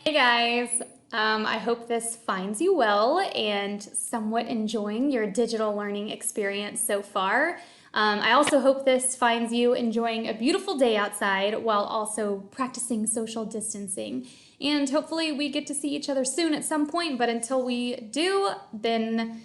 Hey guys, I hope this finds you well and somewhat enjoying your digital learning experience so far. I also hope this finds you enjoying a beautiful day outside while also practicing social distancing. And hopefully we get to see each other soon at some point, but until we do, then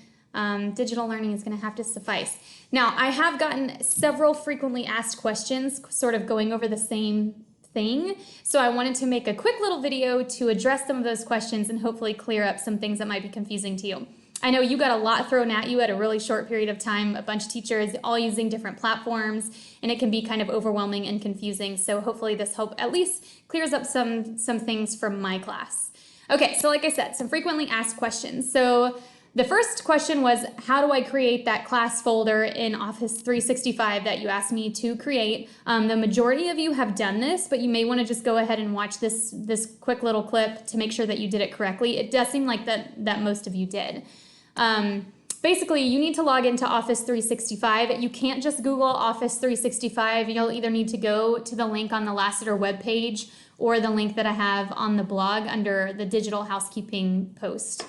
digital learning is going to have to suffice. Now, I have gotten several frequently asked questions sort of going over the same thing. So I wanted to make a quick little video to address some of those questions and hopefully clear up some things that might be confusing to you. I know you got a lot thrown at you at a really short period of time, a bunch of teachers all using different platforms, and it can be kind of overwhelming and confusing. So hopefully this at least clears up some things from my class. Okay, so like I said, some frequently asked questions. So the first question was, how do I create that class folder in Office 365 that you asked me to create? The majority of you have done this, but you may want to just go ahead and watch this quick little clip to make sure that you did it correctly. It does seem like that most of you did. Basically, you need to log into Office 365. You can't just Google Office 365. You'll either need to go to the link on the Lassiter webpage or the link that I have on the blog under the digital housekeeping post.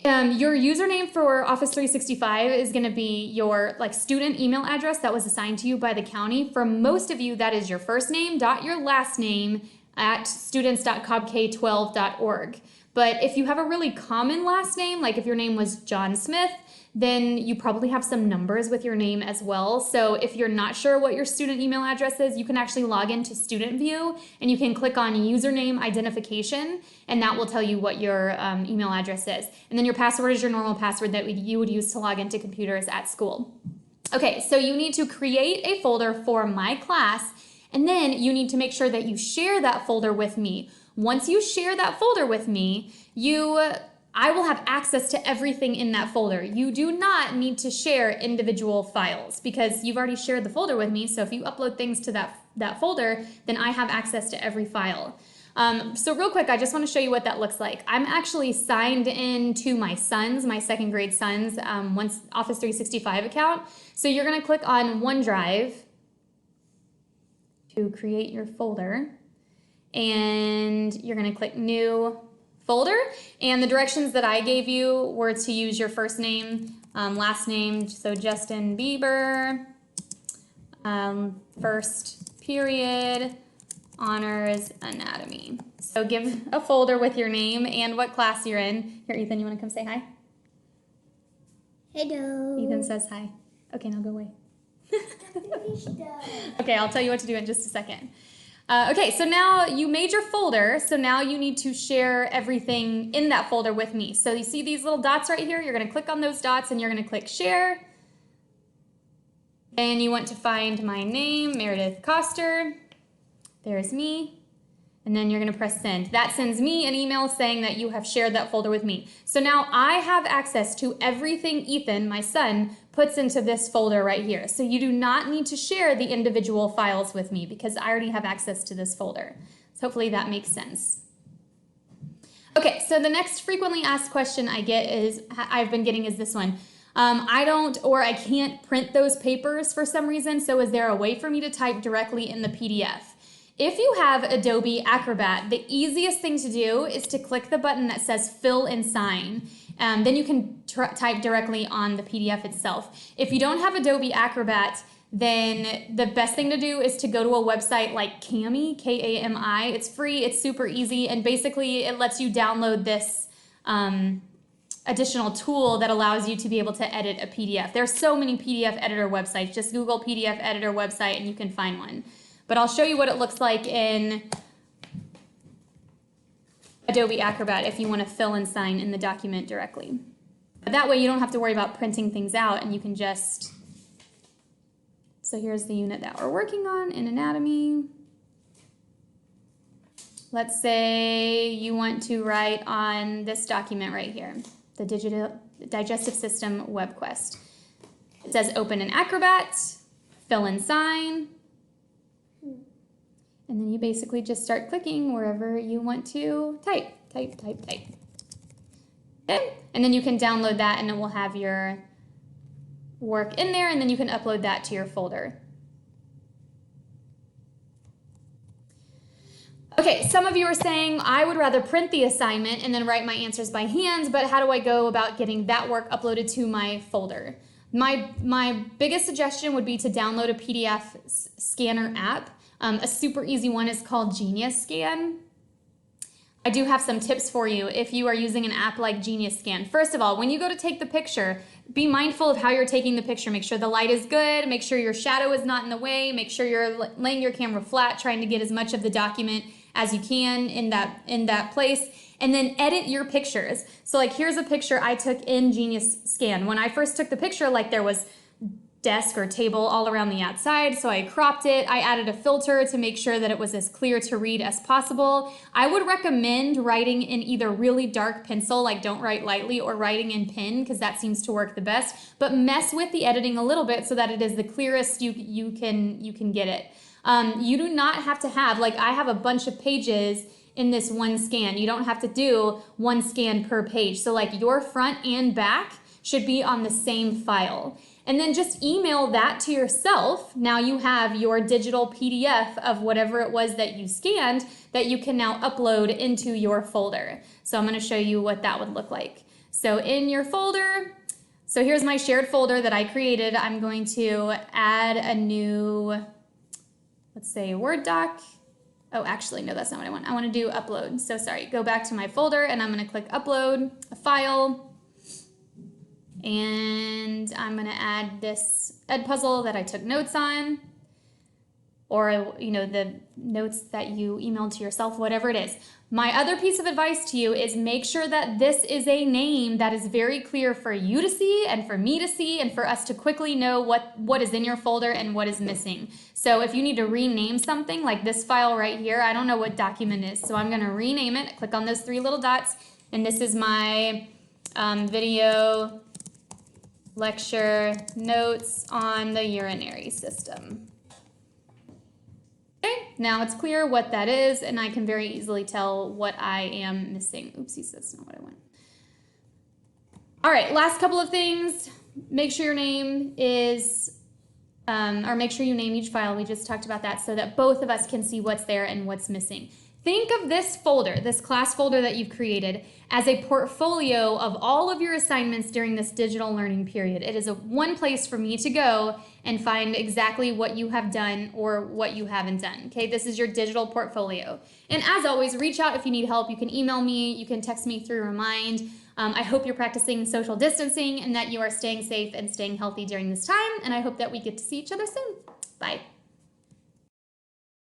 Your username for Office 365 is going to be your student email address that was assigned to you by the county. For most of you, that is your first name dot your last name at students.cobk12.org. But if you have a really common last name, like if your name was John Smith, then you probably have some numbers with your name as well. So if you're not sure what your student email address is, you can actually log into Student View and you can click on username identification, and that will tell you what your email address is. And then your password is your normal password that you would use to log into computers at school. Okay, so you need to create a folder for my class, and then you need to make sure that you share that folder with me. Once you share that folder with me, I will have access to everything in that folder. You do not need to share individual files because you've already shared the folder with me. So if you upload things to that folder, then I have access to every file. So real quick, I just want to show you what that looks like. I'm actually signed in to my second grade son's Office 365 account. So you're going to click on OneDrive to create your folder, and you're going to click New Folder, and the directions that I gave you were to use your first name, last name, so Justin Bieber, first period, honors anatomy. So give a folder with your name and what class you're in. Here, Ethan, you want to come say hi? Hello. Ethan says hi. Okay, now go away. Okay, I'll tell you what to do in just a second. Okay, so now you made your folder, so now you need to share everything in that folder with me. So you see these little dots right here? You're going to click on those dots and you're going to click share. And you want to find my name, Meredith Koster. There's me. And then you're going to press send. That sends me an email saying that you have shared that folder with me. So now I have access to everything Ethan, my son, puts into this folder right here. So you do not need to share the individual files with me because I already have access to this folder. So hopefully that makes sense. Okay, so the next frequently asked question I've been getting is this one. I can't print those papers for some reason, so is there a way for me to type directly in the PDF? If you have Adobe Acrobat, the easiest thing to do is to click the button that says Fill and Sign. Then you can type directly on the PDF itself. If you don't have Adobe Acrobat, then the best thing to do is to go to a website like Kami, K-A-M-I. It's free, it's super easy, and basically it lets you download this additional tool that allows you to be able to edit a PDF. There are so many PDF editor websites. Just Google PDF editor website and you can find one. But I'll show you what it looks like in Adobe Acrobat if you want to fill and sign in the document directly. But that way you don't have to worry about printing things out, and you can just... So here's the unit that we're working on in anatomy. Let's say you want to write on this document right here, the Digestive System Web Quest. It says open in Acrobat, fill and sign. And then you basically just start clicking wherever you want to type. Okay? And then you can download that and it will have your work in there, and then you can upload that to your folder. Okay, some of you are saying, I would rather print the assignment and then write my answers by hand, but how do I go about getting that work uploaded to my folder? My biggest suggestion would be to download a PDF scanner app. A super easy one is called Genius Scan. I do have some tips for you if you are using an app like Genius Scan. First of all, when you go to take the picture, be mindful of how you're taking the picture. Make sure the light is good, make sure your shadow is not in the way, make sure you're laying your camera flat, trying to get as much of the document as you can in that place, and then edit your pictures. So like here's a picture I took in Genius Scan. When I first took the picture, like there was desk or table all around the outside, so I cropped it. I added a filter to make sure that it was as clear to read as possible. I would recommend writing in either really dark pencil, like don't write lightly, or writing in pen, because that seems to work the best, but mess with the editing a little bit so that it is the clearest you can get it. You do not have to have, like I have a bunch of pages in this one scan. You don't have to do one scan per page. So like your front and back should be on the same file. And then just email that to yourself. Now you have your digital PDF of whatever it was that you scanned that you can now upload into your folder. So I'm gonna show you what that would look like. So in your folder, so here's my shared folder that I created. I'm going to add a new, let's say Word doc. Oh, actually, no, that's not what I want. I want to do upload. So sorry, go back to my folder and I'm going to click upload a file. And I'm going to add this Edpuzzle that I took notes on, or the notes that you emailed to yourself, whatever it is. My other piece of advice to you is make sure that this is a name that is very clear for you to see and for me to see and for us to quickly know what is in your folder and what is missing. So if you need to rename something, like this file right here, I don't know what document it is, so I'm going to rename it. Click on those three little dots, and this is my video lecture notes on the urinary system. Okay, now it's clear what that is, and I can very easily tell what I am missing. Oopsies, that's not what I want. All right, last couple of things. Make sure your name is, or make sure you name each file. We just talked about that so that both of us can see what's there and what's missing. Think of this folder, this class folder that you've created, as a portfolio of all of your assignments during this digital learning period. It is one place for me to go and find exactly what you have done or what you haven't done. Okay, this is your digital portfolio. And as always, reach out if you need help. You can email me, you can text me through Remind. I hope you're practicing social distancing and that you are staying safe and staying healthy during this time. And I hope that we get to see each other soon. Bye.